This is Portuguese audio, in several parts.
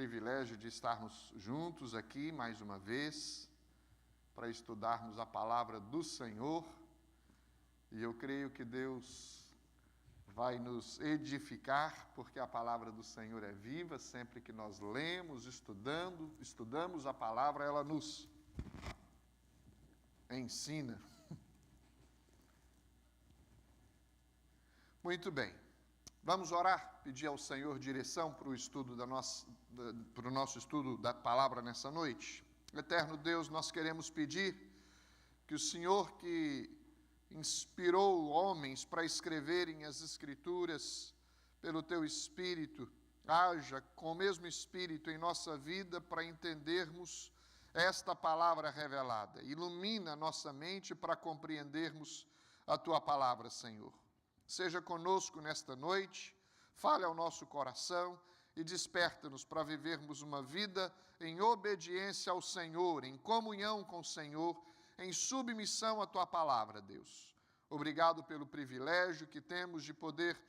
privilégio de estarmos juntos aqui mais uma vez para estudarmos a palavra do Senhor. E eu creio que Deus vai nos edificar, porque a palavra do Senhor é viva. Sempre que nós lemos, estudamos a palavra, ela nos ensina. Muito bem. Vamos orar, pedir ao Senhor direção para o nosso estudo da palavra nessa noite. Eterno Deus, nós queremos pedir que o Senhor que inspirou homens para escreverem as Escrituras pelo Teu Espírito, haja com o mesmo Espírito em nossa vida para entendermos esta palavra revelada. Ilumina a nossa mente para compreendermos a Tua palavra, Senhor. Seja conosco nesta noite, fale ao nosso coração e desperta-nos para vivermos uma vida em obediência ao Senhor, em comunhão com o Senhor, em submissão à Tua palavra, Deus. Obrigado pelo privilégio que temos de poder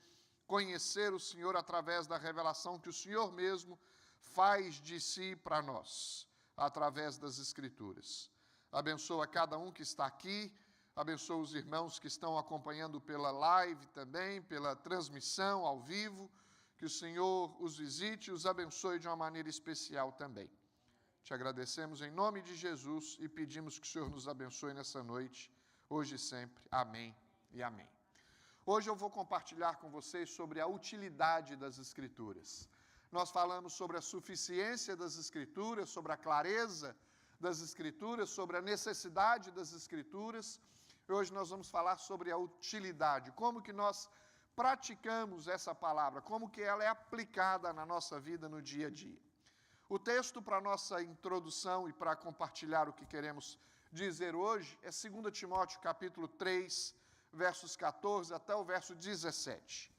conhecer o Senhor através da revelação que o Senhor mesmo faz de si para nós, através das Escrituras. Abençoa cada um que está aqui, abençoa os irmãos que estão acompanhando pela live também, pela transmissão ao vivo. Que o Senhor os visite e os abençoe de uma maneira especial também. Te agradecemos em nome de Jesus e pedimos que o Senhor nos abençoe nessa noite, hoje e sempre. Amém e amém. Hoje eu vou compartilhar com vocês sobre a utilidade das Escrituras. Nós falamos sobre a suficiência das Escrituras, sobre a clareza das Escrituras, sobre a necessidade das Escrituras. Hoje nós vamos falar sobre a utilidade, como que nós praticamos essa palavra, como que ela é aplicada na nossa vida no dia a dia. O texto para nossa introdução e para compartilhar o que queremos dizer hoje é 2 Timóteo capítulo 3, versos 14 até o verso 17.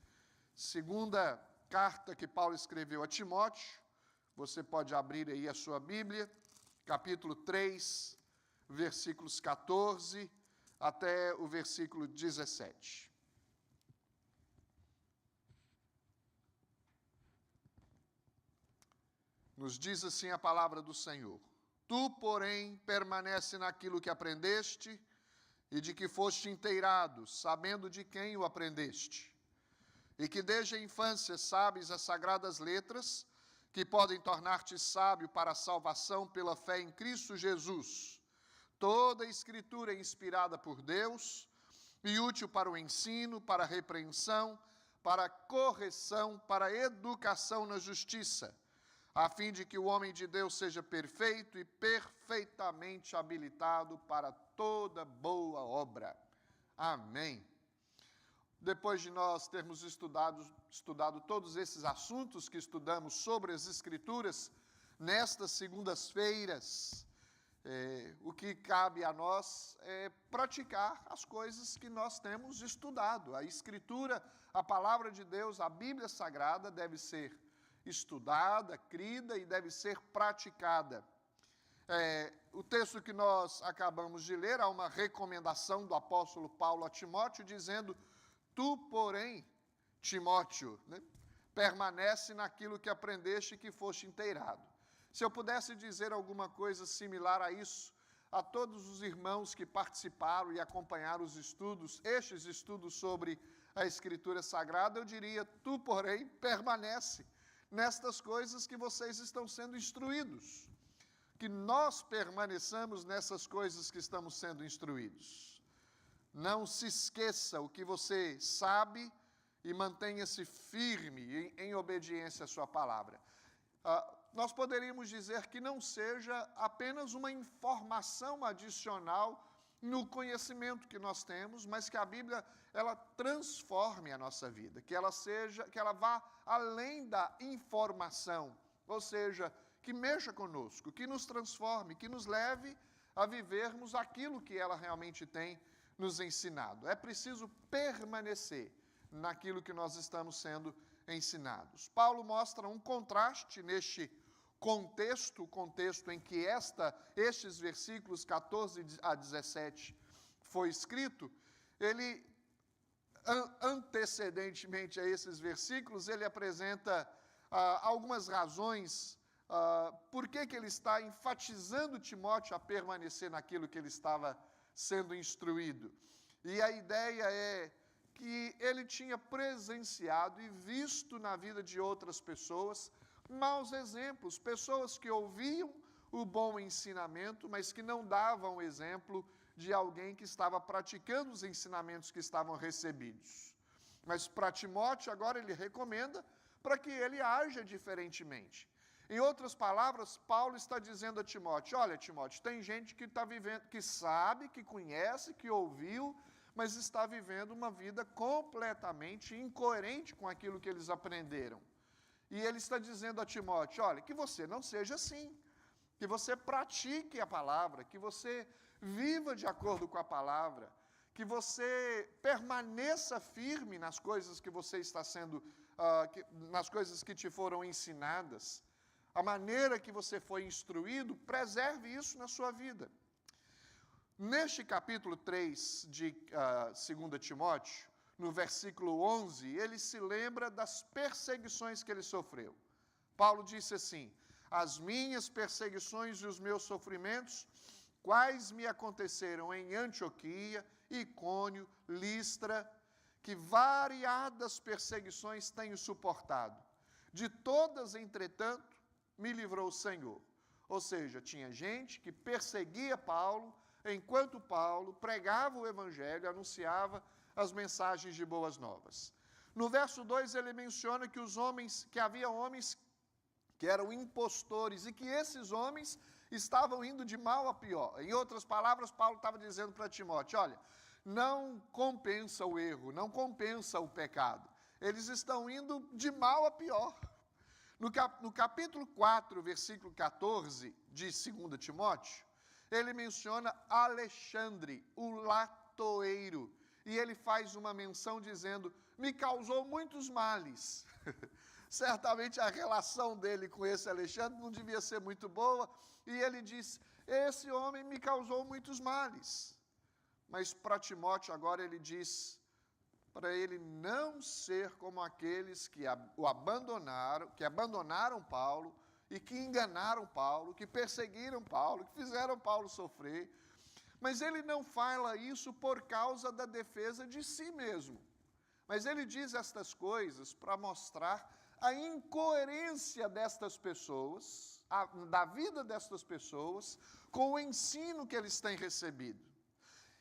Segunda carta que Paulo escreveu a Timóteo, você pode abrir aí a sua Bíblia, capítulo 3, versículos 14 até o versículo 17. Nos diz assim a palavra do Senhor: Tu, porém, permanece naquilo que aprendeste e de que foste inteirado, sabendo de quem o aprendeste, e que desde a infância sabes as sagradas letras, que podem tornar-te sábio para a salvação pela fé em Cristo Jesus. Toda a Escritura é inspirada por Deus e útil para o ensino, para a repreensão, para a correção, para a educação na justiça, a fim de que o homem de Deus seja perfeito e perfeitamente habilitado para toda boa obra. Amém. Depois de nós termos estudado todos esses assuntos que estudamos sobre as Escrituras, nestas segundas-feiras, o que cabe a nós é praticar as coisas que nós temos estudado. A Escritura, a palavra de Deus, a Bíblia Sagrada deve ser estudada, crida e deve ser praticada. O texto que nós acabamos de ler, há uma recomendação do apóstolo Paulo a Timóteo, dizendo: Tu, porém, Timóteo, permanece naquilo que aprendeste e que foste inteirado. Se eu pudesse dizer alguma coisa similar a isso, a todos os irmãos que participaram e acompanharam os estudos, estes estudos sobre a Escritura Sagrada, eu diria: Tu, porém, permanece nestas coisas que vocês estão sendo instruídos. Que nós permaneçamos nessas coisas que estamos sendo instruídos. Não se esqueça o que você sabe e mantenha-se firme em obediência à sua palavra. Nós poderíamos dizer que não seja apenas uma informação adicional no conhecimento que nós temos, mas que a Bíblia ela transforme a nossa vida, que ela vá além da informação, ou seja, que mexa conosco, que nos transforme, que nos leve a vivermos aquilo que ela realmente tem nos ensinado. É preciso permanecer naquilo que nós estamos sendo ensinados. Paulo mostra um contraste neste contexto, o contexto em que estes versículos 14 a 17 foi escrito. Ele, antecedentemente a esses versículos, ele apresenta algumas razões por que ele está enfatizando Timóteo a permanecer naquilo que ele estava sendo instruído. E a ideia é que ele tinha presenciado e visto na vida de outras pessoas maus exemplos, pessoas que ouviam o bom ensinamento, mas que não davam exemplo de alguém que estava praticando os ensinamentos que estavam recebidos. Mas para Timóteo, agora ele recomenda para que ele haja diferentemente. Em outras palavras, Paulo está dizendo a Timóteo, olha, Timóteo, tem gente que está vivendo, que sabe, que conhece, que ouviu, mas está vivendo uma vida completamente incoerente com aquilo que eles aprenderam. E ele está dizendo a Timóteo, olha, que você não seja assim, que você pratique a palavra, que você viva de acordo com a palavra, que você permaneça firme nas coisas que você está sendo, nas coisas que te foram ensinadas, a maneira que você foi instruído, preserve isso na sua vida. Neste capítulo 3 de 2 Timóteo, no versículo 11, ele se lembra das perseguições que ele sofreu. Paulo disse assim, as minhas perseguições e os meus sofrimentos, quais me aconteceram em Antioquia, Icônio, Listra, que variadas perseguições tenho suportado. De todas, entretanto, me livrou o Senhor. Ou seja, tinha gente que perseguia Paulo, enquanto Paulo pregava o evangelho, anunciava as mensagens de boas novas. No verso 2 ele menciona que havia homens que eram impostores e que esses homens estavam indo de mal a pior. Em outras palavras, Paulo estava dizendo para Timóteo, olha, não compensa o erro, não compensa o pecado. Eles estão indo de mal a pior. No capítulo 4, versículo 14 de 2 Timóteo, ele menciona Alexandre, o latoeiro, e ele faz uma menção dizendo, me causou muitos males. Certamente a relação dele com esse Alexandre não devia ser muito boa, e ele diz, esse homem me causou muitos males. Mas para Timóteo agora ele diz, para ele não ser como aqueles que abandonaram Paulo e que enganaram Paulo, que perseguiram Paulo, que fizeram Paulo sofrer. Mas ele não fala isso por causa da defesa de si mesmo. Mas ele diz estas coisas para mostrar a incoerência destas pessoas, da vida destas pessoas, com o ensino que eles têm recebido.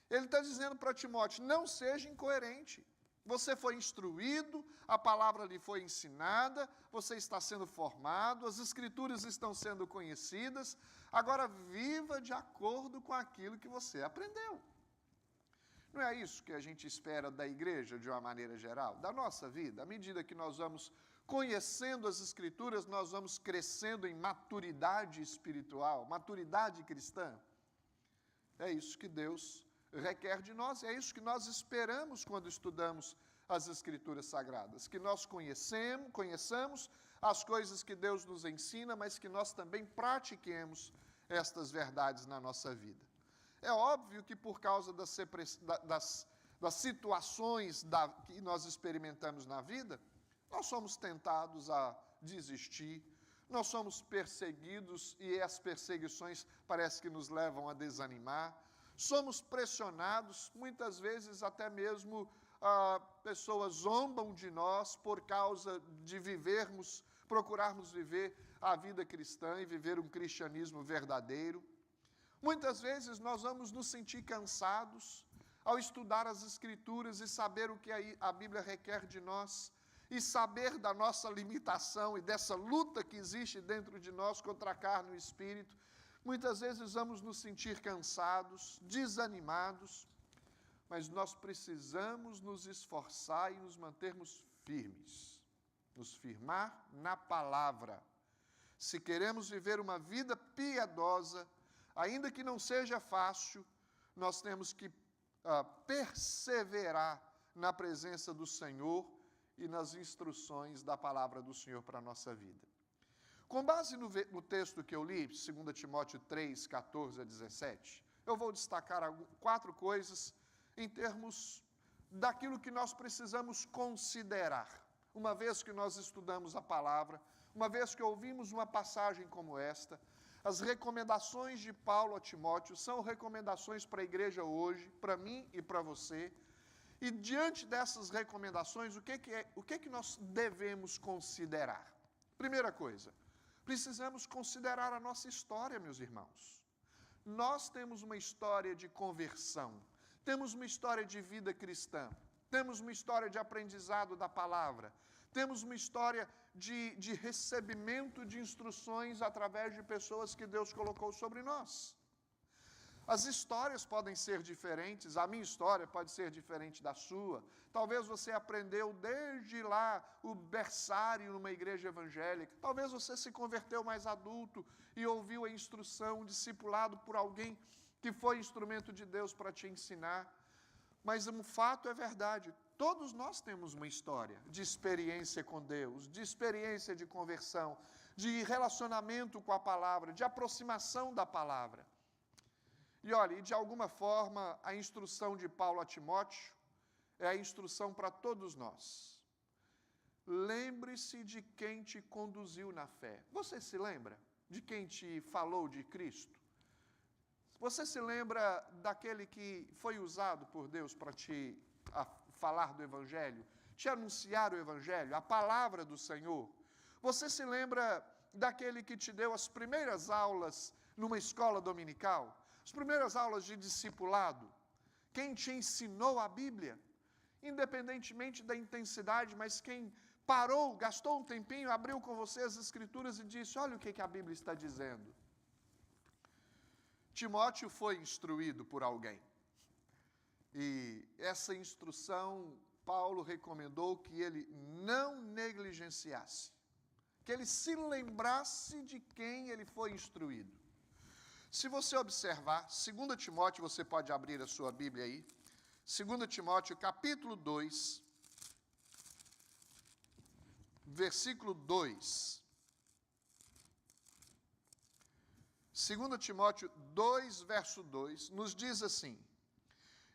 Ele está dizendo para Timóteo, não seja incoerente. Você foi instruído, a palavra lhe foi ensinada, você está sendo formado, as escrituras estão sendo conhecidas, agora viva de acordo com aquilo que você aprendeu. Não é isso que a gente espera da igreja de uma maneira geral, da nossa vida? À medida que nós vamos conhecendo as escrituras, nós vamos crescendo em maturidade espiritual, maturidade cristã. É isso que Deus requer de nós, é isso que nós esperamos quando estudamos as Escrituras Sagradas, que nós conheçamos as coisas que Deus nos ensina, mas que nós também pratiquemos estas verdades na nossa vida. É óbvio que por causa das situações que nós experimentamos na vida, nós somos tentados a desistir, nós somos perseguidos e as perseguições parece que nos levam a desanimar, somos pressionados, muitas vezes até mesmo pessoas zombam de nós por causa de procurarmos viver a vida cristã e viver um cristianismo verdadeiro. Muitas vezes nós vamos nos sentir cansados ao estudar as Escrituras e saber o que a Bíblia requer de nós e saber da nossa limitação e dessa luta que existe dentro de nós contra a carne e o espírito. Muitas vezes vamos nos sentir cansados, desanimados, mas nós precisamos nos esforçar e nos mantermos firmes, nos firmar na palavra. Se queremos viver uma vida piedosa, ainda que não seja fácil, nós temos que perseverar na presença do Senhor e nas instruções da palavra do Senhor para a nossa vida. Com base no texto que eu li, 2 Timóteo 3, 14 a 17, eu vou destacar 4 coisas em termos daquilo que nós precisamos considerar, uma vez que nós estudamos a palavra, uma vez que ouvimos uma passagem como esta, as recomendações de Paulo a Timóteo são recomendações para a igreja hoje, para mim e para você. E diante dessas recomendações, o que que nós devemos considerar? Primeira coisa, precisamos considerar a nossa história, meus irmãos. Nós temos uma história de conversão, temos uma história de vida cristã, temos uma história de aprendizado da palavra, temos uma história de recebimento de instruções através de pessoas que Deus colocou sobre nós. As histórias podem ser diferentes, a minha história pode ser diferente da sua. Talvez você aprendeu desde lá o berçário numa igreja evangélica. Talvez você se converteu mais adulto e ouviu a instrução, discipulado por alguém que foi instrumento de Deus para te ensinar. Mas um fato é verdade, todos nós temos uma história de experiência com Deus, de experiência de conversão, de relacionamento com a palavra, de aproximação da palavra. E olha, de alguma forma, a instrução de Paulo a Timóteo é a instrução para todos nós. Lembre-se de quem te conduziu na fé. Você se lembra de quem te falou de Cristo? Você se lembra daquele que foi usado por Deus para te falar do Evangelho, te anunciar o Evangelho, a palavra do Senhor? Você se lembra daquele que te deu as primeiras aulas numa escola dominical? As primeiras aulas de discipulado? Quem te ensinou a Bíblia? Independentemente da intensidade, mas quem parou, gastou um tempinho, abriu com você as Escrituras e disse, olha o que a Bíblia está dizendo. Timóteo foi instruído por alguém. E essa instrução, Paulo recomendou que ele não negligenciasse, que ele se lembrasse de quem ele foi instruído. Se você observar, 2 Timóteo, você pode abrir a sua Bíblia aí, 2 Timóteo, capítulo 2, versículo 2. 2 Timóteo 2, verso 2, nos diz assim,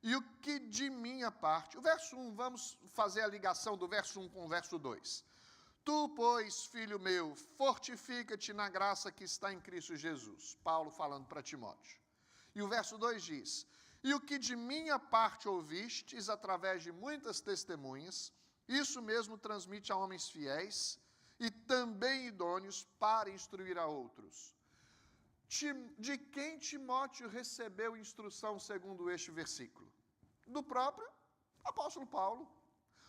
e o que de minha parte, o verso 1, vamos fazer a ligação do verso 1 com o verso 2. Tu, pois, filho meu, fortifica-te na graça que está em Cristo Jesus. Paulo falando para Timóteo. E o verso 2 diz, e o que de minha parte ouvistes através de muitas testemunhas, isso mesmo transmite a homens fiéis e também idôneos para instruir a outros. De quem Timóteo recebeu instrução segundo este versículo? Do próprio apóstolo Paulo.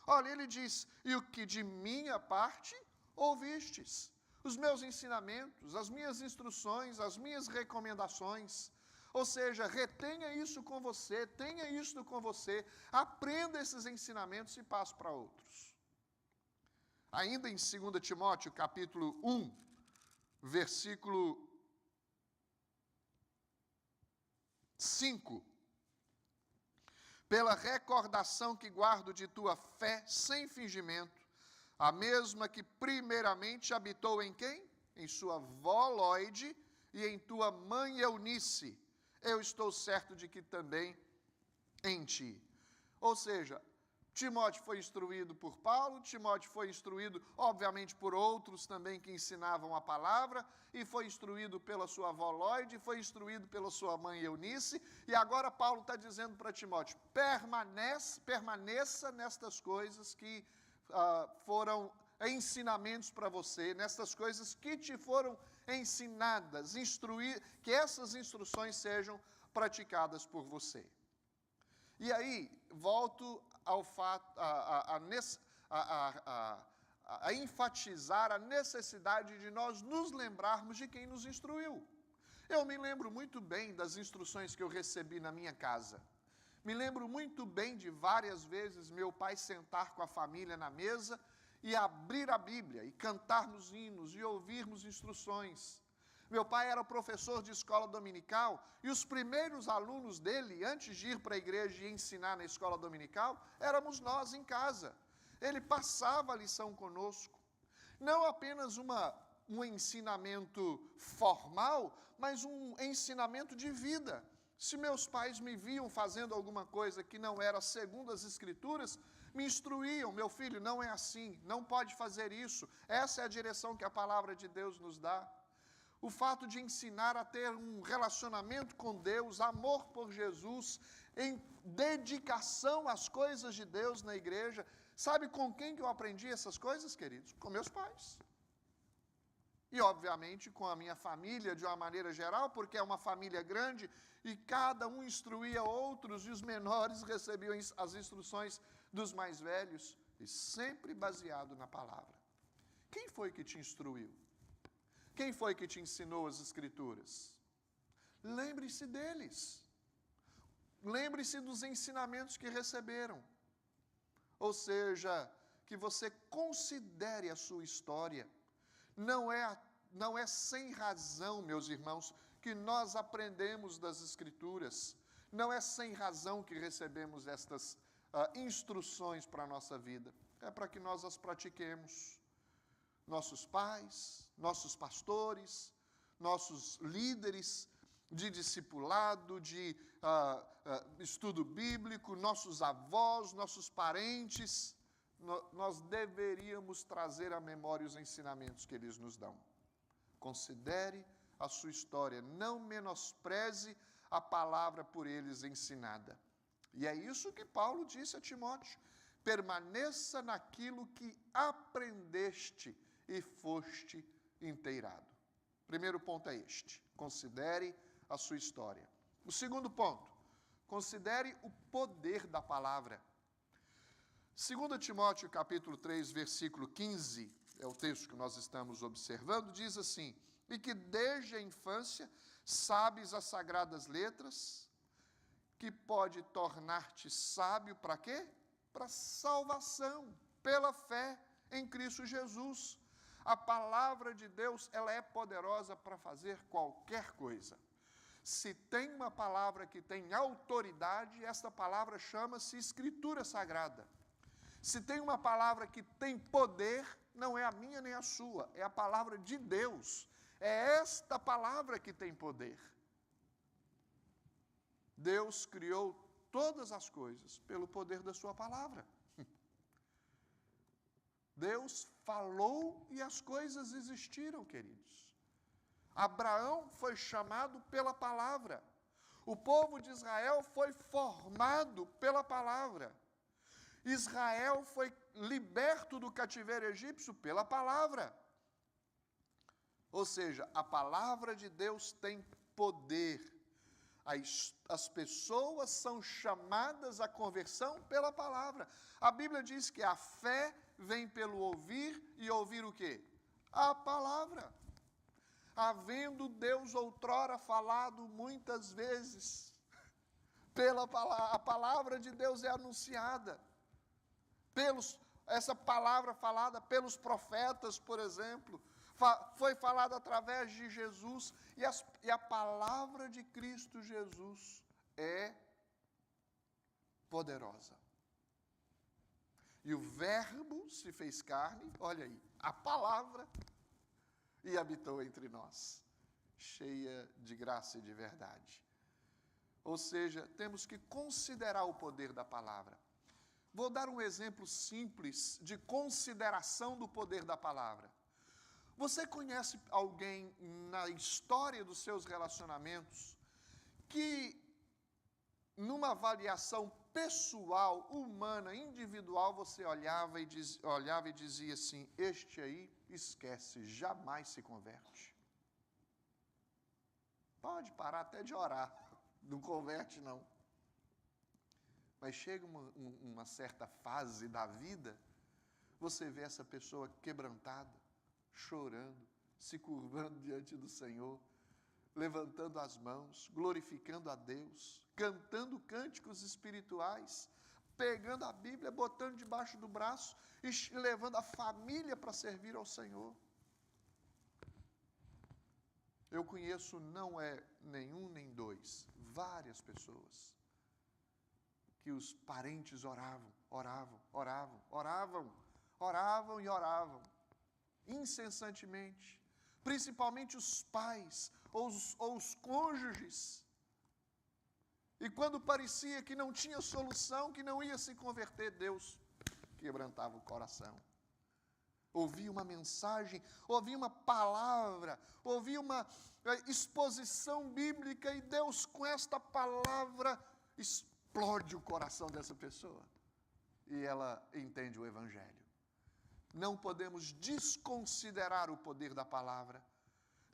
Olha, ele diz, e o que de minha parte ouvistes, os meus ensinamentos, as minhas instruções, as minhas recomendações. Ou seja, retenha isso com você, tenha isso com você, aprenda esses ensinamentos e passe para outros. Ainda em 2 Timóteo, capítulo 1, versículo 5. Pela recordação que guardo de tua fé sem fingimento, a mesma que primeiramente habitou em quem? Em sua avó Lóide e em tua mãe Eunice. Eu estou certo de que também em ti. Ou seja, Timóteo foi instruído por Paulo, Timóteo foi instruído, obviamente, por outros também que ensinavam a palavra, e foi instruído pela sua avó Lóide, foi instruído pela sua mãe Eunice, e agora Paulo está dizendo para Timóteo, permaneça nestas coisas que foram ensinamentos para você, nestas coisas que te foram ensinadas, que essas instruções sejam praticadas por você. E aí, volto ao fato, a enfatizar a necessidade de nós nos lembrarmos de quem nos instruiu. Eu me lembro muito bem das instruções que eu recebi na minha casa. Me lembro muito bem de várias vezes meu pai sentar com a família na mesa e abrir a Bíblia, e cantarmos hinos, e ouvirmos instruções. Meu pai era professor de escola dominical, e os primeiros alunos dele, antes de ir para a igreja e ensinar na escola dominical, éramos nós em casa. Ele passava a lição conosco. Não apenas um ensinamento formal, mas um ensinamento de vida. Se meus pais me viam fazendo alguma coisa que não era segundo as Escrituras, Me instruíam, meu filho, não é assim, não pode fazer isso. Essa é a direção que a palavra de Deus nos dá. O fato de ensinar a ter um relacionamento com Deus, amor por Jesus, em dedicação às coisas de Deus na igreja. Sabe com quem que eu aprendi essas coisas, queridos? Com meus pais. E, obviamente, com a minha família, de uma maneira geral, porque é uma família grande, e cada um instruía outros, e os menores recebiam as instruções dos mais velhos, e sempre baseado na palavra. Quem foi que te instruiu? Quem foi que te ensinou as Escrituras? Lembre-se deles. Lembre-se dos ensinamentos que receberam. Ou seja, que você considere a sua história. Não é sem razão, meus irmãos, que nós aprendemos das Escrituras. Não é sem razão que recebemos estas instruções para a nossa vida. É para que nós as pratiquemos. Nossos pais, nossos pastores, nossos líderes de discipulado, de estudo bíblico, nossos avós, nossos parentes, nós deveríamos trazer à memória os ensinamentos que eles nos dão. Considere a sua história, não menospreze a palavra por eles ensinada. E é isso que Paulo disse a Timóteo: permaneça naquilo que aprendeste e foste inteirado. Primeiro ponto é este: considere a sua história. O segundo ponto: considere o poder da palavra. 2 Timóteo capítulo 3, versículo 15, é o texto que nós estamos observando, diz assim: e que desde a infância sabes as sagradas letras, que pode tornar-te sábio para quê? Para salvação, pela fé em Cristo Jesus. A palavra de Deus, ela é poderosa para fazer qualquer coisa. Se tem uma palavra que tem autoridade, esta palavra chama-se Escritura Sagrada. Se tem uma palavra que tem poder, não é a minha nem a sua, é a palavra de Deus. É esta palavra que tem poder. Deus criou todas as coisas pelo poder da sua palavra. Deus falou e as coisas existiram, queridos. Abraão foi chamado pela palavra. O povo de Israel foi formado pela palavra. Israel foi liberto do cativeiro egípcio pela palavra. Ou seja, a palavra de Deus tem poder. As pessoas são chamadas à conversão pela palavra. A Bíblia diz que a fé vem pelo ouvir, e ouvir o quê? A palavra. Havendo Deus outrora falado muitas vezes, a palavra de Deus é anunciada. Essa palavra falada pelos profetas, por exemplo, foi falada através de Jesus, e a palavra de Cristo Jesus é poderosa. E o Verbo se fez carne, olha aí, a palavra, e habitou entre nós, cheia de graça e de verdade. Ou seja, temos que considerar o poder da palavra. Vou dar um exemplo simples de consideração do poder da palavra. Você conhece alguém na história dos seus relacionamentos que, numa avaliação pessoal, humana, individual, você olhava e dizia assim: este aí, esquece, jamais se converte? Pode parar até de orar, não converte não. Mas chega uma certa fase da vida, você vê essa pessoa quebrantada, chorando, se curvando diante do Senhor, levantando as mãos, glorificando a Deus, cantando cânticos espirituais, pegando a Bíblia, botando debaixo do braço e levando a família para servir ao Senhor. Eu conheço, não é nenhum nem dois, várias pessoas, que os parentes oravam, incessantemente, principalmente os pais ou os cônjuges. E quando parecia que não tinha solução, que não ia se converter, Deus quebrantava o coração. Ouvir uma mensagem, ouvir uma palavra, ouvir uma exposição bíblica, e Deus, com esta palavra, explode o coração dessa pessoa. E ela entende o Evangelho. Não podemos desconsiderar o poder da palavra.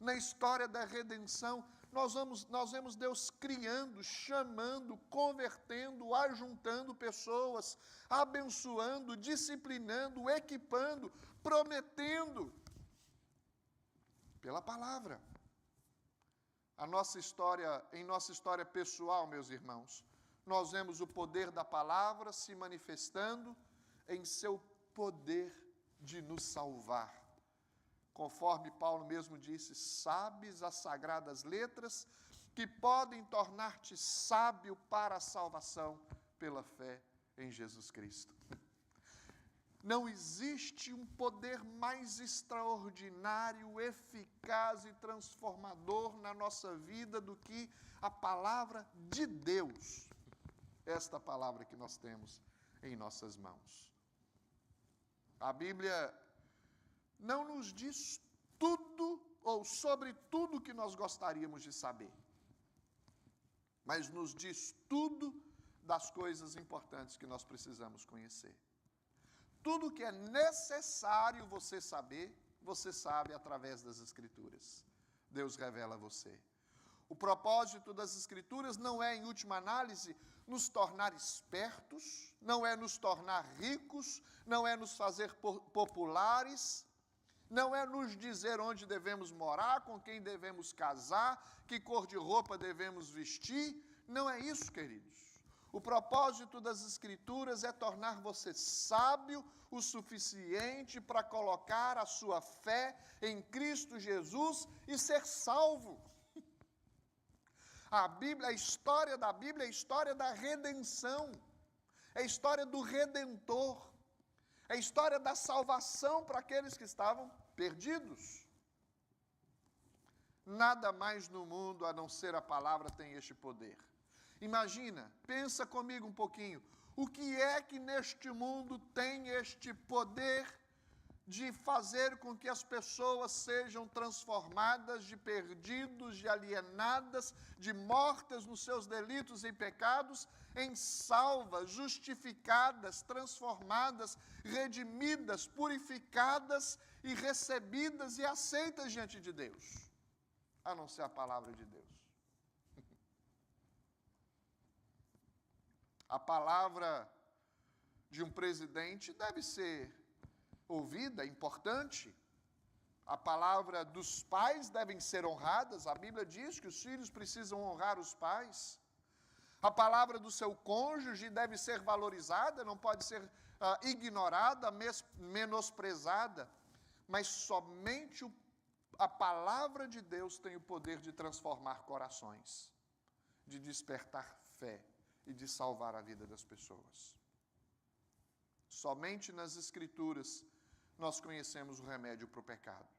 Na história da redenção, nós vemos Deus criando, chamando, convertendo, ajuntando pessoas, abençoando, disciplinando, equipando, prometendo, pela palavra. Em nossa história pessoal, meus irmãos, nós vemos o poder da palavra se manifestando em seu poder de nos salvar. Conforme Paulo mesmo disse, sabes as sagradas letras que podem tornar-te sábio para a salvação pela fé em Jesus Cristo. Não existe um poder mais extraordinário, eficaz e transformador na nossa vida do que a palavra de Deus. Esta palavra que nós temos em nossas mãos. A Bíblia não nos diz tudo ou sobre tudo que nós gostaríamos de saber, mas nos diz tudo das coisas importantes que nós precisamos conhecer. Tudo que é necessário você saber, você sabe através das Escrituras. Deus revela a você. O propósito das Escrituras não é, em última análise, nos tornar espertos, não é nos tornar ricos, não é nos fazer populares, não é nos dizer onde devemos morar, com quem devemos casar, que cor de roupa devemos vestir. Não é isso, queridos. O propósito das Escrituras é tornar você sábio o suficiente para colocar a sua fé em Cristo Jesus e ser salvo. A história da Bíblia é a história da redenção, é a história do Redentor, é a história da salvação para aqueles que estavam perdidos. Nada mais no mundo, a não ser a palavra, tem este poder. Imagina, pensa comigo um pouquinho, o que é que neste mundo tem este poder de fazer com que as pessoas sejam transformadas de perdidos, de alienadas, de mortas nos seus delitos e pecados, em salvas, justificadas, transformadas, redimidas, purificadas e recebidas e aceitas diante de Deus, a não ser a palavra de Deus. A palavra de um presidente deve ser ouvida, importante. A palavra dos pais devem ser honradas. A Bíblia diz que os filhos precisam honrar os pais. A palavra do seu cônjuge deve ser valorizada, não pode ser ignorada, menosprezada. Mas somente a palavra de Deus tem o poder de transformar corações, de despertar fé e de salvar a vida das pessoas. Somente nas Escrituras nós conhecemos o remédio para o pecado.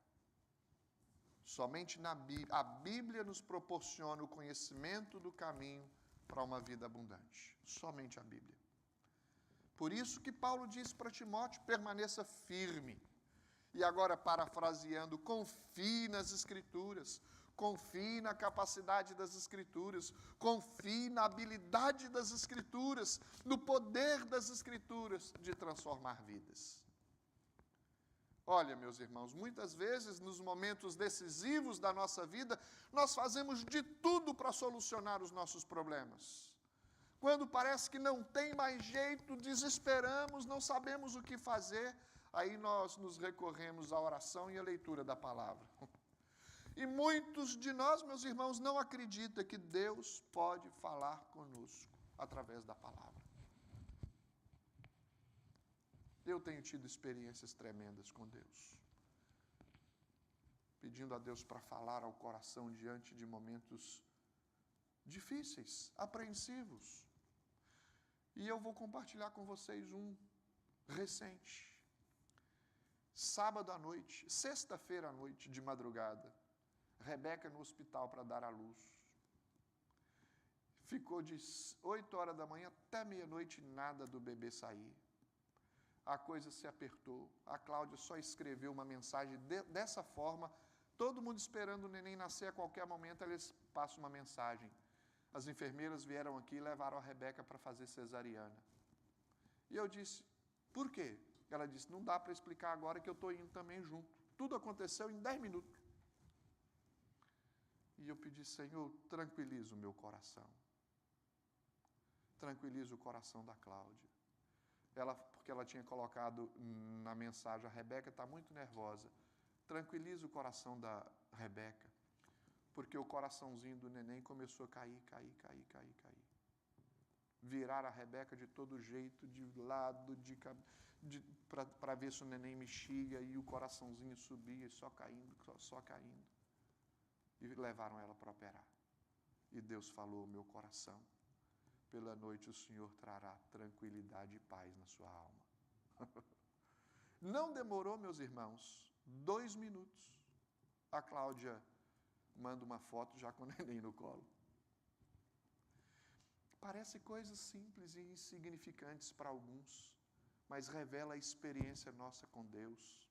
Somente na Bíblia, a Bíblia nos proporciona o conhecimento do caminho para uma vida abundante. Somente a Bíblia. Por isso que Paulo diz para Timóteo, permaneça firme. E agora, parafraseando, confie nas Escrituras, confie na capacidade das Escrituras, confie na habilidade das Escrituras, no poder das Escrituras de transformar vidas. Olha, meus irmãos, muitas vezes, nos momentos decisivos da nossa vida, nós fazemos de tudo para solucionar os nossos problemas. Quando parece que não tem mais jeito, desesperamos, não sabemos o que fazer, aí nós nos recorremos à oração e à leitura da palavra. E muitos de nós, meus irmãos, não acreditam que Deus pode falar conosco através da palavra. Eu tenho tido experiências tremendas com Deus, pedindo a Deus para falar ao coração diante de momentos difíceis, apreensivos. E eu vou compartilhar com vocês um recente. Sábado à noite, sexta-feira à noite, de madrugada, Rebeca no hospital para dar à luz. Ficou de 8 horas da manhã até meia-noite nada do bebê sair. a coisa se apertou. A Cláudia só escreveu uma mensagem dessa forma, todo mundo esperando o neném nascer, a qualquer momento eles passam uma mensagem. As enfermeiras vieram aqui e levaram a Rebeca para fazer cesariana. E eu disse, por quê? Ela disse, não dá para explicar agora que eu estou indo também junto. Tudo aconteceu em 10 minutos. E eu pedi, Senhor, tranquiliza o meu coração. Tranquiliza o coração da Cláudia. Porque ela tinha colocado na mensagem, a Rebeca está muito nervosa. Tranquiliza o coração da Rebeca, porque o coraçãozinho do neném começou a cair. Virar a Rebeca de todo jeito, de lado, para ver se o neném mexia, e o coraçãozinho subia, e só caindo. E levaram ela para operar. E Deus falou ao meu coração, pela noite o Senhor trará tranquilidade e paz na sua alma. Não demorou, meus irmãos, 2 minutos. A Cláudia manda uma foto já com o neném no colo. Parece coisas simples e insignificantes para alguns, mas revela a experiência nossa com Deus.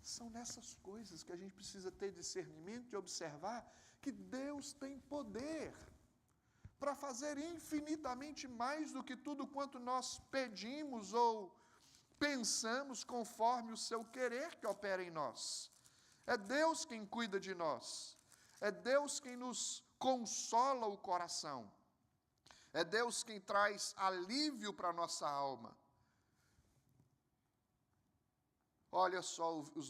São nessas coisas que a gente precisa ter discernimento e observar que Deus tem poder para fazer infinitamente mais do que tudo quanto nós pedimos ou pensamos, conforme o seu querer que opera em nós. É Deus quem cuida de nós. É Deus quem nos consola o coração. É Deus quem traz alívio para a nossa alma. Olha só os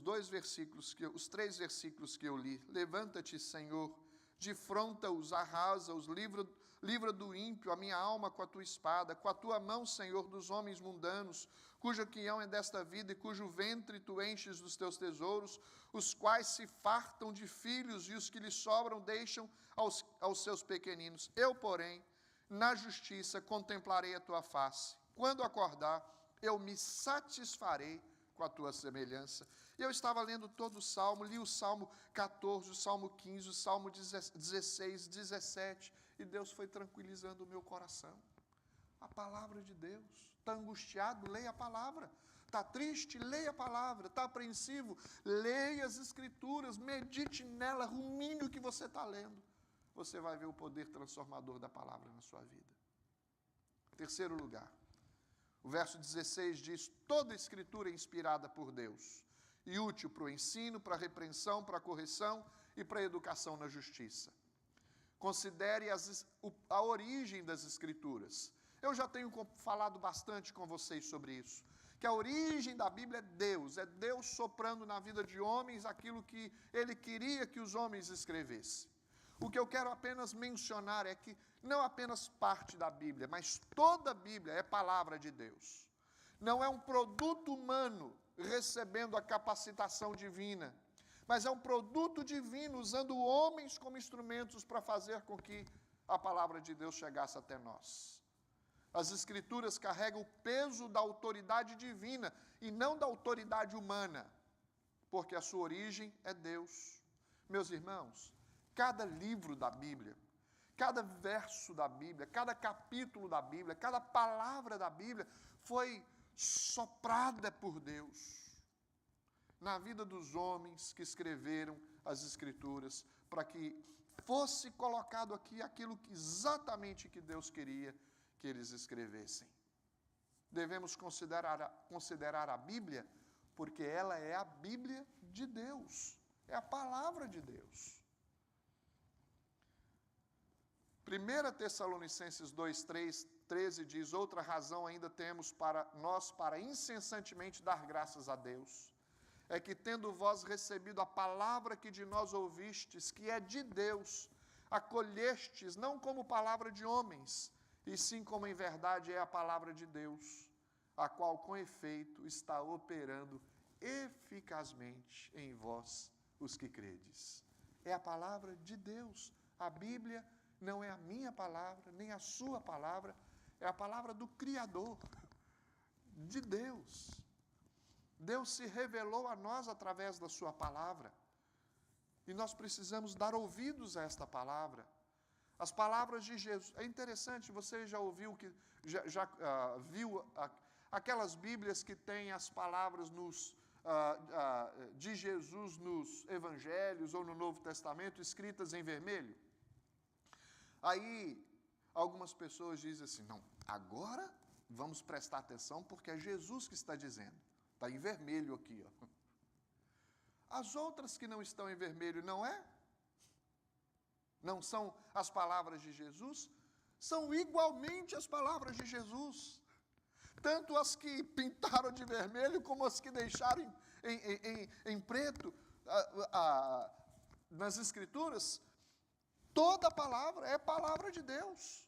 3 versículos que eu li. Levanta-te, Senhor, defronta-os, arrasa-os, livra do ímpio a minha alma com a tua espada, com a tua mão, Senhor, dos homens mundanos, cuja quinhão é desta vida e cujo ventre tu enches dos teus tesouros, os quais se fartam de filhos e os que lhes sobram deixam aos seus pequeninos. Eu, porém, na justiça contemplarei a tua face. Quando acordar, eu me satisfarei com a tua semelhança. E eu estava lendo todo o Salmo, li o Salmo 14, o Salmo 15, o Salmo 16, 17, e Deus foi tranquilizando o meu coração. A palavra de Deus. Está angustiado? Leia a palavra. Está triste? Leia a palavra. Está apreensivo? Leia as Escrituras, medite nela, rumine o que você está lendo. Você vai ver o poder transformador da palavra na sua vida. Terceiro lugar. O verso 16 diz, toda a Escritura é inspirada por Deus e útil para o ensino, para a repreensão, para a correção e para a educação na justiça. Considere a origem das Escrituras. Eu já tenho falado bastante com vocês sobre isso, que a origem da Bíblia é Deus soprando na vida de homens aquilo que Ele queria que os homens escrevessem. O que eu quero apenas mencionar é que não apenas parte da Bíblia, mas toda a Bíblia é palavra de Deus. Não é um produto humano recebendo a capacitação divina, mas é um produto divino usando homens como instrumentos para fazer com que a palavra de Deus chegasse até nós. As Escrituras carregam o peso da autoridade divina e não da autoridade humana, porque a sua origem é Deus. Meus irmãos, cada livro da Bíblia, cada verso da Bíblia, cada capítulo da Bíblia, cada palavra da Bíblia foi soprada por Deus na vida dos homens que escreveram as Escrituras, para que fosse colocado aqui aquilo que exatamente que Deus queria que eles escrevessem. Devemos considerar a Bíblia, porque ela é a Bíblia de Deus, é a palavra de Deus. 1 Tessalonicenses 2:13 diz, outra razão ainda temos para incessantemente dar graças a Deus, é que tendo vós recebido a palavra que de nós ouvistes, que é de Deus, acolhestes não como palavra de homens, e sim como em verdade é a palavra de Deus, a qual com efeito está operando eficazmente em vós os que credes. É a palavra de Deus. A Bíblia não é a minha palavra, nem a sua palavra, é a palavra do Criador, de Deus. Deus se revelou a nós através da sua palavra, e nós precisamos dar ouvidos a esta palavra. As palavras de Jesus, é interessante, você já ouviu, viu aquelas Bíblias que têm as palavras de Jesus nos Evangelhos ou no Novo Testamento escritas em vermelho. Aí, algumas pessoas dizem assim, não, agora vamos prestar atenção porque é Jesus que está dizendo. Está em vermelho aqui, ó. As outras que não estão em vermelho, não é? Não são as palavras de Jesus? São igualmente as palavras de Jesus. Tanto as que pintaram de vermelho, como as que deixaram em preto nas Escrituras. Toda a palavra é palavra de Deus.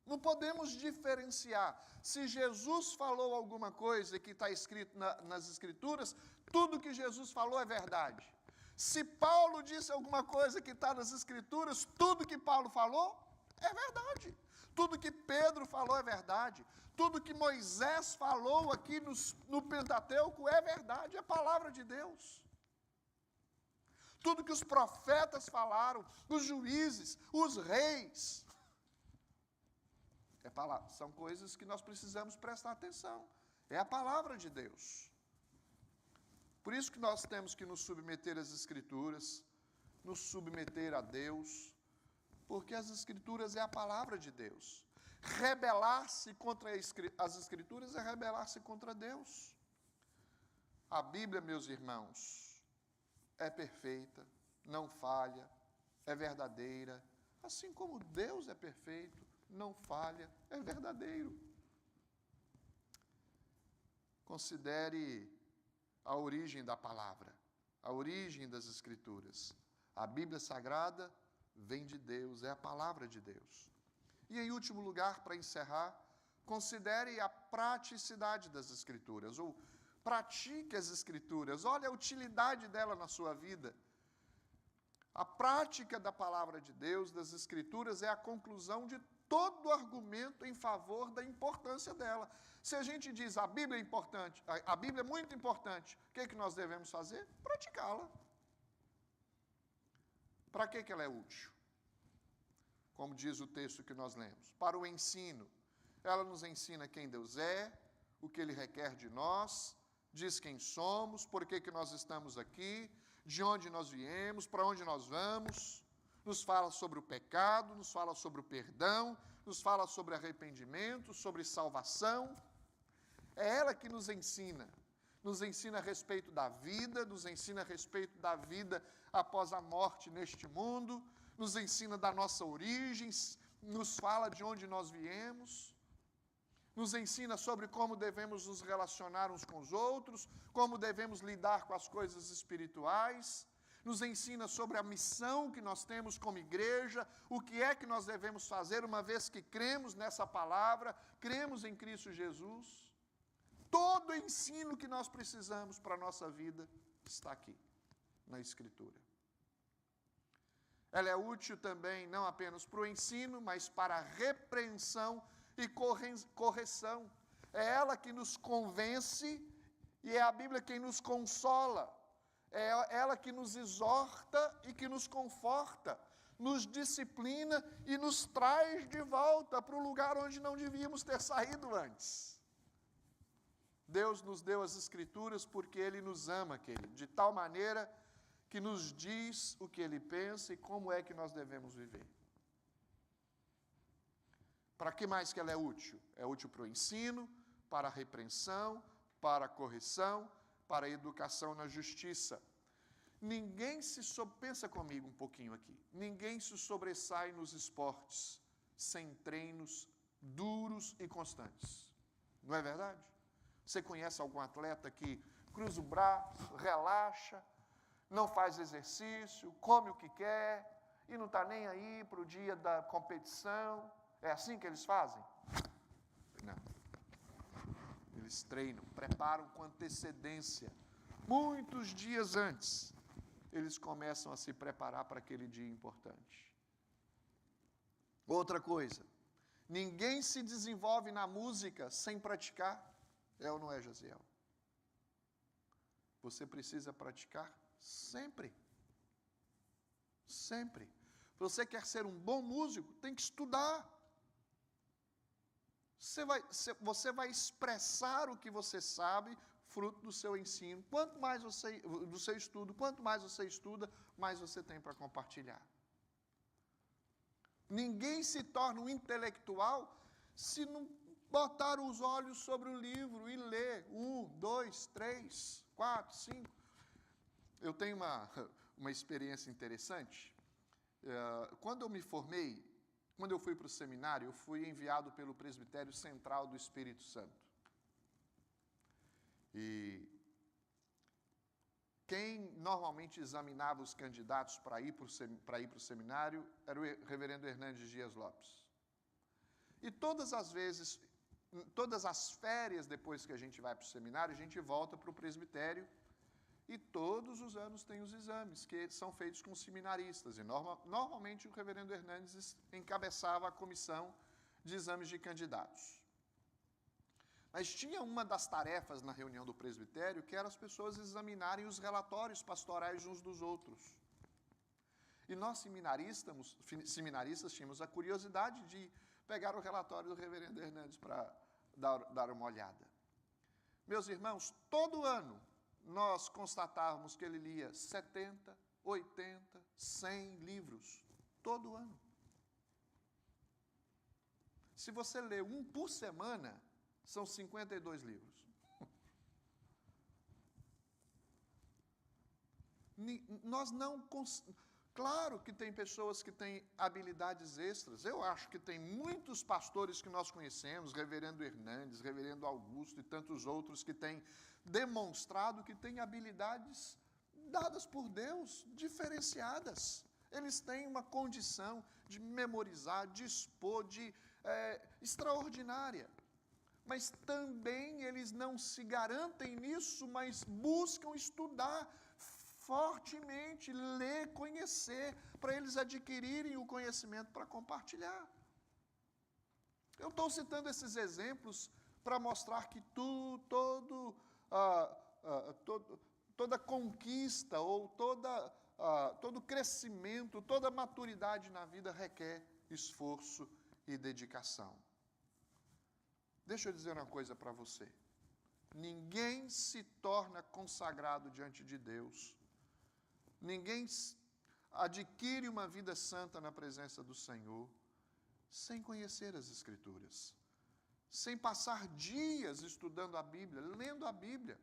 Não podemos diferenciar. Se Jesus falou alguma coisa que está escrito nas Escrituras, tudo que Jesus falou é verdade. Se Paulo disse alguma coisa que está nas Escrituras, tudo que Paulo falou é verdade. Tudo que Pedro falou é verdade. Tudo que Moisés falou aqui no Pentateuco é verdade, é palavra de Deus. Tudo que os profetas falaram, os juízes, os reis, são coisas que nós precisamos prestar atenção. É a palavra de Deus. Por isso que nós temos que nos submeter às Escrituras, nos submeter a Deus, porque as Escrituras é a palavra de Deus. Rebelar-se contra as Escrituras é rebelar-se contra Deus. A Bíblia, meus irmãos, é perfeita, não falha, é verdadeira, assim como Deus é perfeito, não falha, é verdadeiro. Considere a origem da palavra, a origem das Escrituras. A Bíblia Sagrada vem de Deus, é a palavra de Deus. E em último lugar, para encerrar, considere a praticidade das Escrituras, ou pratique as Escrituras, olhe a utilidade dela na sua vida. A prática da palavra de Deus, das Escrituras, é a conclusão de todo argumento em favor da importância dela. Se a gente diz a Bíblia é importante, a Bíblia é muito importante, o que é que nós devemos fazer? Praticá-la. Para que ela é útil? Como diz o texto que nós lemos, para o ensino. Ela nos ensina quem Deus é, o que Ele requer de nós, diz quem somos, por que nós estamos aqui, de onde nós viemos, para onde nós vamos, nos fala sobre o pecado, nos fala sobre o perdão, nos fala sobre arrependimento, sobre salvação. É ela que nos ensina a respeito da vida, nos ensina a respeito da vida após a morte neste mundo, nos ensina da nossa origem, nos fala de onde nós viemos, nos ensina sobre como devemos nos relacionar uns com os outros, como devemos lidar com as coisas espirituais, nos ensina sobre a missão que nós temos como igreja, o que é que nós devemos fazer uma vez que cremos nessa palavra, cremos em Cristo Jesus. Todo o ensino que nós precisamos para a nossa vida está aqui, na Escritura. Ela é útil também, não apenas para o ensino, mas para a repreensão e correção. É ela que nos convence e é a Bíblia quem nos consola. É ela que nos exorta e que nos conforta, nos disciplina e nos traz de volta para o lugar onde não devíamos ter saído antes. Deus nos deu as Escrituras porque Ele nos ama, querido, de tal maneira que nos diz o que Ele pensa e como é que nós devemos viver. Para que mais que ela é útil? É útil para o ensino, para a repreensão, para a correção, para a educação na justiça. Pensa comigo um pouquinho aqui, ninguém se sobressai nos esportes sem treinos duros e constantes. Não é verdade? Você conhece algum atleta que cruza o braço, relaxa, não faz exercício, come o que quer e não está nem aí para o dia da competição? É assim que eles fazem? Não. Eles treinam, preparam com antecedência. Muitos dias antes, eles começam a se preparar para aquele dia importante. Outra coisa, ninguém se desenvolve na música sem praticar. É ou não é, Jaziel? Você precisa praticar sempre. Sempre. Se você quer ser um bom músico, tem que estudar. Você vai expressar o que você sabe, fruto do seu ensino. Quanto mais do seu estudo, quanto mais você estuda, mais você tem para compartilhar. Ninguém se torna um intelectual se não botar os olhos sobre o livro e ler 1, 2, 3, 4, 5. Eu tenho uma experiência interessante. Quando eu me formei, quando eu fui para o seminário, eu fui enviado pelo Presbitério Central do Espírito Santo. E quem normalmente examinava os candidatos para ir para o seminário era o reverendo Hernandes Dias Lopes. E todas as vezes, todas as férias depois que a gente vai para o seminário, a gente volta para o presbitério e todos os anos tem os exames que são feitos com seminaristas. E normalmente o reverendo Hernandes encabeçava a comissão de exames de candidatos. Mas tinha uma das tarefas na reunião do presbitério que era as pessoas examinarem os relatórios pastorais uns dos outros. E nós seminaristas tínhamos a curiosidade de pegar o relatório do reverendo Hernandes para dar uma olhada. Meus irmãos, todo ano nós constatávamos que ele lia 70, 80, 100 livros. Todo ano. Se você lê um por semana, são 52 livros. Nós não... Claro que tem pessoas que têm habilidades extras. Eu acho que tem muitos pastores que nós conhecemos, reverendo Hernandes, reverendo Augusto e tantos outros que têm demonstrado que têm habilidades dadas por Deus, diferenciadas. Eles têm uma condição de memorizar, de expor, extraordinária. Mas também eles não se garantem nisso, mas buscam estudar fortemente, ler, conhecer, para eles adquirirem o conhecimento para compartilhar. Eu estou citando esses exemplos para mostrar que toda conquista ou todo crescimento, toda maturidade na vida requer esforço e dedicação. Deixa eu dizer uma coisa para você. Ninguém se torna consagrado diante de Deus. Ninguém adquire uma vida santa na presença do Senhor sem conhecer as Escrituras, sem passar dias estudando a Bíblia, lendo a Bíblia,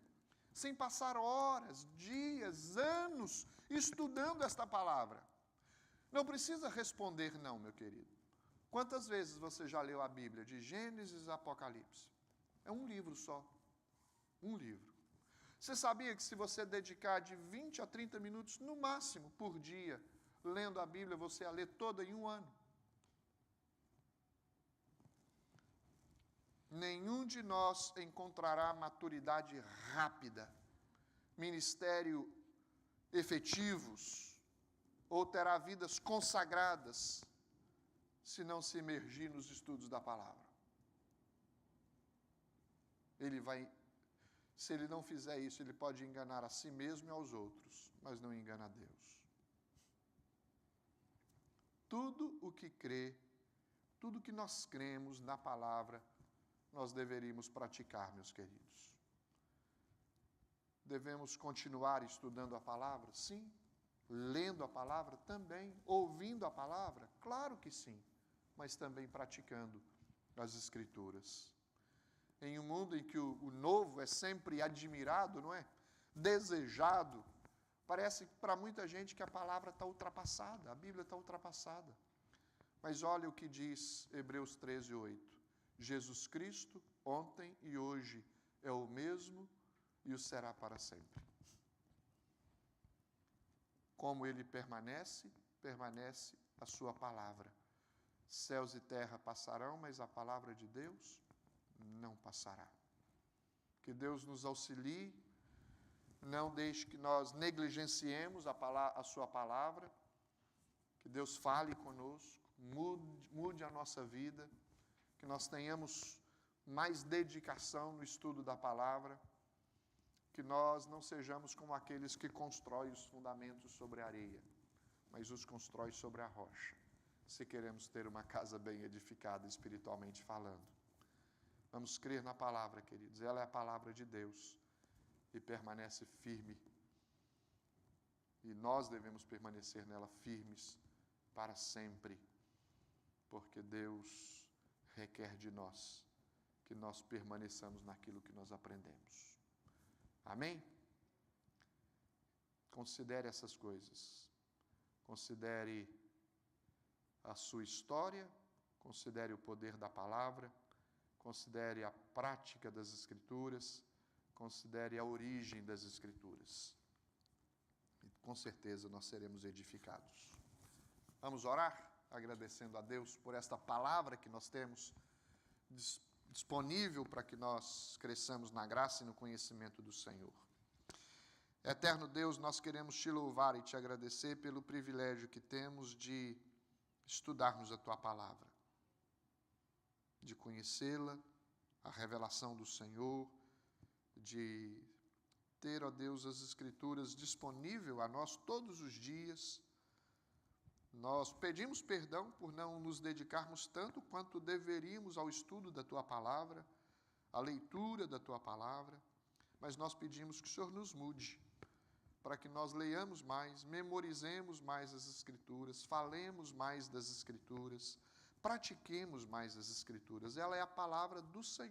sem passar horas, dias, anos estudando esta palavra. Não precisa responder não, meu querido. Quantas vezes você já leu a Bíblia, de Gênesis a Apocalipse? É um livro só. Um livro. Você sabia que se você dedicar de 20 a 30 minutos, no máximo, por dia, lendo a Bíblia, você a lê toda em um ano? Nenhum de nós encontrará maturidade rápida, ministério efetivos, ou terá vidas consagradas, se não se imergir nos estudos da palavra. Se ele não fizer isso, ele pode enganar a si mesmo e aos outros, mas não engana a Deus. Tudo o que crê, tudo que nós cremos na palavra, nós deveríamos praticar, meus queridos. Devemos continuar estudando a palavra? Sim. Lendo a palavra? Também. Ouvindo a palavra? Claro que sim. Mas também praticando as Escrituras. Em um mundo em que o novo é sempre admirado, não é? Desejado, parece para muita gente que a palavra está ultrapassada, a Bíblia está ultrapassada. Mas olha o que diz Hebreus 13, 8. Jesus Cristo, ontem e hoje, é o mesmo e o será para sempre. Como ele permanece, permanece a sua palavra. Céus e terra passarão, mas a palavra de Deus não passará. Que Deus nos auxilie, não deixe que nós negligenciemos a sua palavra, que Deus fale conosco, mude a nossa vida, que nós tenhamos mais dedicação no estudo da palavra, que nós não sejamos como aqueles que constroem os fundamentos sobre a areia, mas os constroem sobre a rocha, se queremos ter uma casa bem edificada espiritualmente falando. Vamos crer na palavra, queridos. Ela é a palavra de Deus e permanece firme. E nós devemos permanecer nela firmes para sempre, porque Deus requer de nós que nós permaneçamos naquilo que nós aprendemos. Amém? Considere essas coisas. Considere a sua história, considere o poder da palavra, considere a prática das Escrituras, considere a origem das Escrituras. E com certeza nós seremos edificados. Vamos orar, agradecendo a Deus por esta palavra que nós temos disponível para que nós cresçamos na graça e no conhecimento do Senhor. Eterno Deus, nós queremos te louvar e te agradecer pelo privilégio que temos de estudarmos a tua palavra, de conhecê-la, a revelação do Senhor, de ter, ó Deus, as Escrituras disponível a nós todos os dias. Nós pedimos perdão por não nos dedicarmos tanto quanto deveríamos ao estudo da tua palavra, à leitura da tua palavra, mas nós pedimos que o Senhor nos mude, para que nós leiamos mais, memorizemos mais as Escrituras, falemos mais das Escrituras, pratiquemos mais as Escrituras. Ela é a palavra do Senhor.